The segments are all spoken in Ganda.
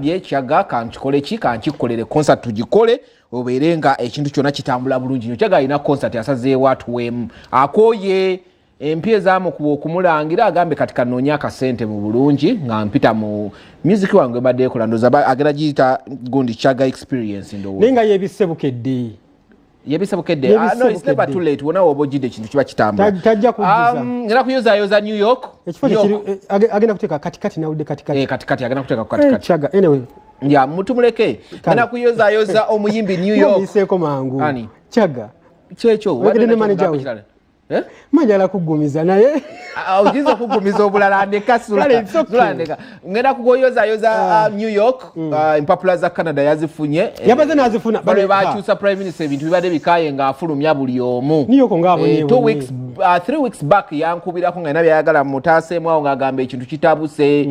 bye Kyaga kantukole ki kankikolere concert tugikole oberenga ekintu kyona kitambula bulungi nyo Kyaga ina concert yasazeewo atuwemu akoye empye zamu okumulangira agambe katika nonya akasente mu bulungi nga mpita mu music wange badde kola ndoza agera gita gundi Kyaga experience ndo ninga yebisebukedde no it's never too late wona obojide kintu kiba kitambula tajja kubuza ngera kuyoza New York agenda kuteka katikati na ude katikati katikati agenda kuteka katikati Kyaga anyway ya mutumuleke ngena kuyoza omuyimbi New York iseko mangu ani Kyaga checho wadde ne manager we majala kugumiza naye ujiza kugumiza obulala andeka sula andeka ngenda kugoyoza New York impapula za Canada yazifunye yabaze nazifuna bale bachusa prime minister ebintu bibade bikaye nga afulumya buli omu New York ngabo ne 2 weeks 3 weeks back yankubirako nga nabya yagala mutase mwawo ngagamba ekintu kitabuse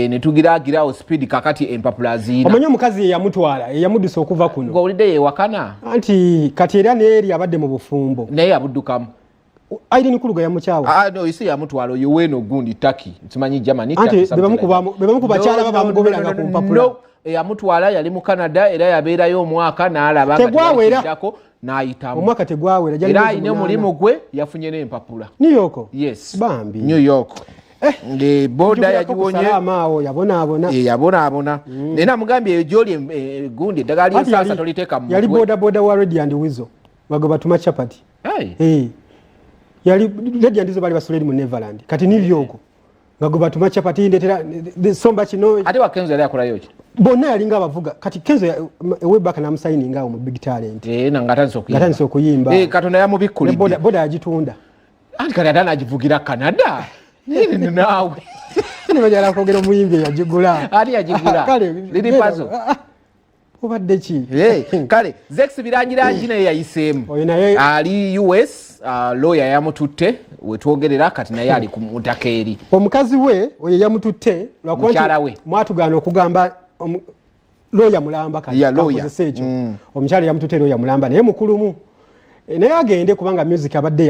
ne tugiragira speed kakati empapula zina omanyo mukazi yamutwala yamudisa okuva kuno ngo ulide wakana anti kati era ne eri abadde mu bufumbo naye abuddukamu Irene Kuluga ya mchawa no isi ya mutwalo yoweno gundi Turkey ntimanyi Germany Turkey bebamu bachala baba mugobelanga ku mpapula ya mutwala yali mu Canada era yabeera yo mwaka na alaba tegwawera naayitamu omwaka tegwawera jali era ine mulimo gwe yafunye ne mpapula New York yes bambi New York nge boda yajiwonye salama yabona nena mugambye ejoli gundi dagali sasa toliteka mu yali boda wa Red and Weasel bagoba tuma chapati yali Red ndizo bali basoleli mu Neverland kati nivyo huko ngagoba tuma chapati ndetera somba kino ate wa Kenzo yali akola yoki bonna yalinga abavuga kati Kenzo webaka na msaini ngao mu big talent na ngatanso kuyimba katonda ya mubikuli boda yagitunda anti kali atana ajivugira Canada nini nawe ni majala kogera muyimbe yajigula ali yajigula lili pazo obadde ki kale Zex birangira njina yayisemu ali US lawyer yamututte wetwogerera kati naye ali ku mutakeeri omukazi we oye yamututte lwakuba mwatugana okugamba lawyer mulamba kati omukyala yamututte lawyer mulamba naye mukulumu naye agende kubanga music abadde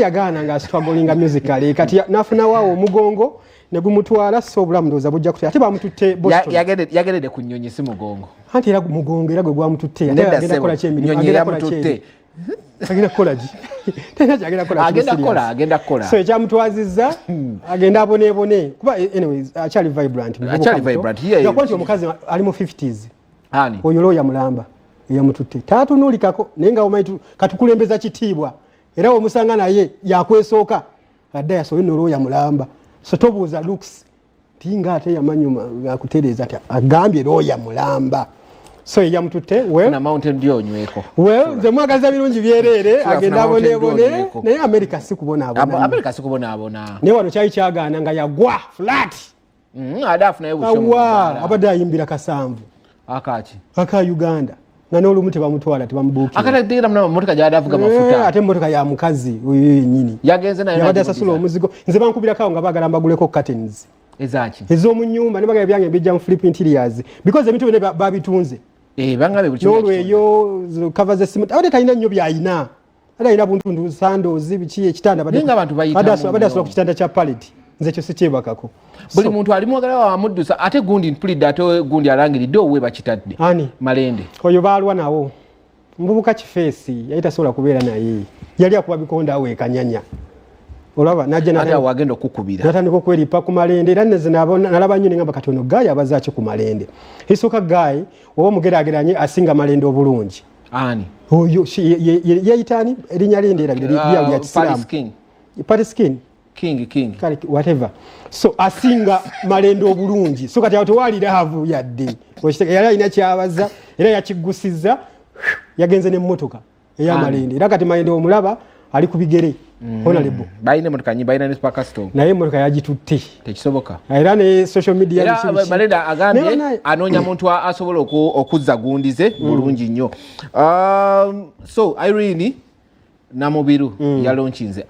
yagaana nga struggling musically kati nafuna waawo omugongo ne gumutwala so obulamu ndoza bujja kutya ate bamututte Boston yagerede ku nnyonyi si mugongo anti era mugongo era gwe gwamututte agenda kola kyemirimu agenda kola ji agenda kola so ekyamutwazizza agenda abonebone kuba anyways achali vibrant yakwanti omukazi ali mu 50s ani oyo lawyer mulamba yamututte tatunulikako nenga omaitu katukulembeza kitiibwa era omusanga naye yakwesooka adda so ino lawyer mulamba so tobuuza looks tinga ate yamanyuma akutereza ati agambye lawyer mulamba so yamututte na Mountain Dew onyweko ze mwagaza birungi byerere agenda abonebone naye America sikubona naye wano kyali kyagaana nga yagwa flat adafu naye bushomo abadde ayimbira kasanvu aka Uganda na n'olumu tebamutwala tebamubuuki akatagira mna motoka jadavuga mafuta ate motoka ya mukazi oyo yennyini yagenze naye yabadde asasula omuzigo nze bankubirako nga baagala mbaguleko curtains ezaki ez'omu nnyumba ne bagala byange bijja mu flip interiors because ebintu bino babitunze bangabe bukimu n'olweyo cover ze cement abadde talina nnyo byayina alina buntundu sandozi biki ekitanda badde abantu bayita abadde asobola ku kitanda kya pallet nze kyo sikyebakako buli muntu ali mwagala wa muddusa ate gundi mpulidde ate gundi alangiridde owe bakitadde ani malende oyo baalwa nawo mbubuka kifeesi yali tasobola kubeera naye yali akuba bikonda awe kanyanya olaba najja ate wagenda okukubira natandika okweripa ku malende era neze nalaba nnyo ngamba kati ono gayi abazaaki ku malende isooka gayi oba omugerageranye asinga malende obulungi ani oyo yeyitaani erinnya lende erabira lya kisiraamu Paris King whatever so asinga malende obulungi so kati tewalira havu yadde yali alina kyabaza era yakigusizza yagenze n'emmotoka ey'amalende era kati malende omulaba ali ku bigere honorable bayine motoka nyi bayina ne spark stone naye motoka yagitutte tekisoboka era ne social media era malende agambye anonya muntu asobola okuzza gundize bulungi nnyo so Irene Namubiru yalonchinze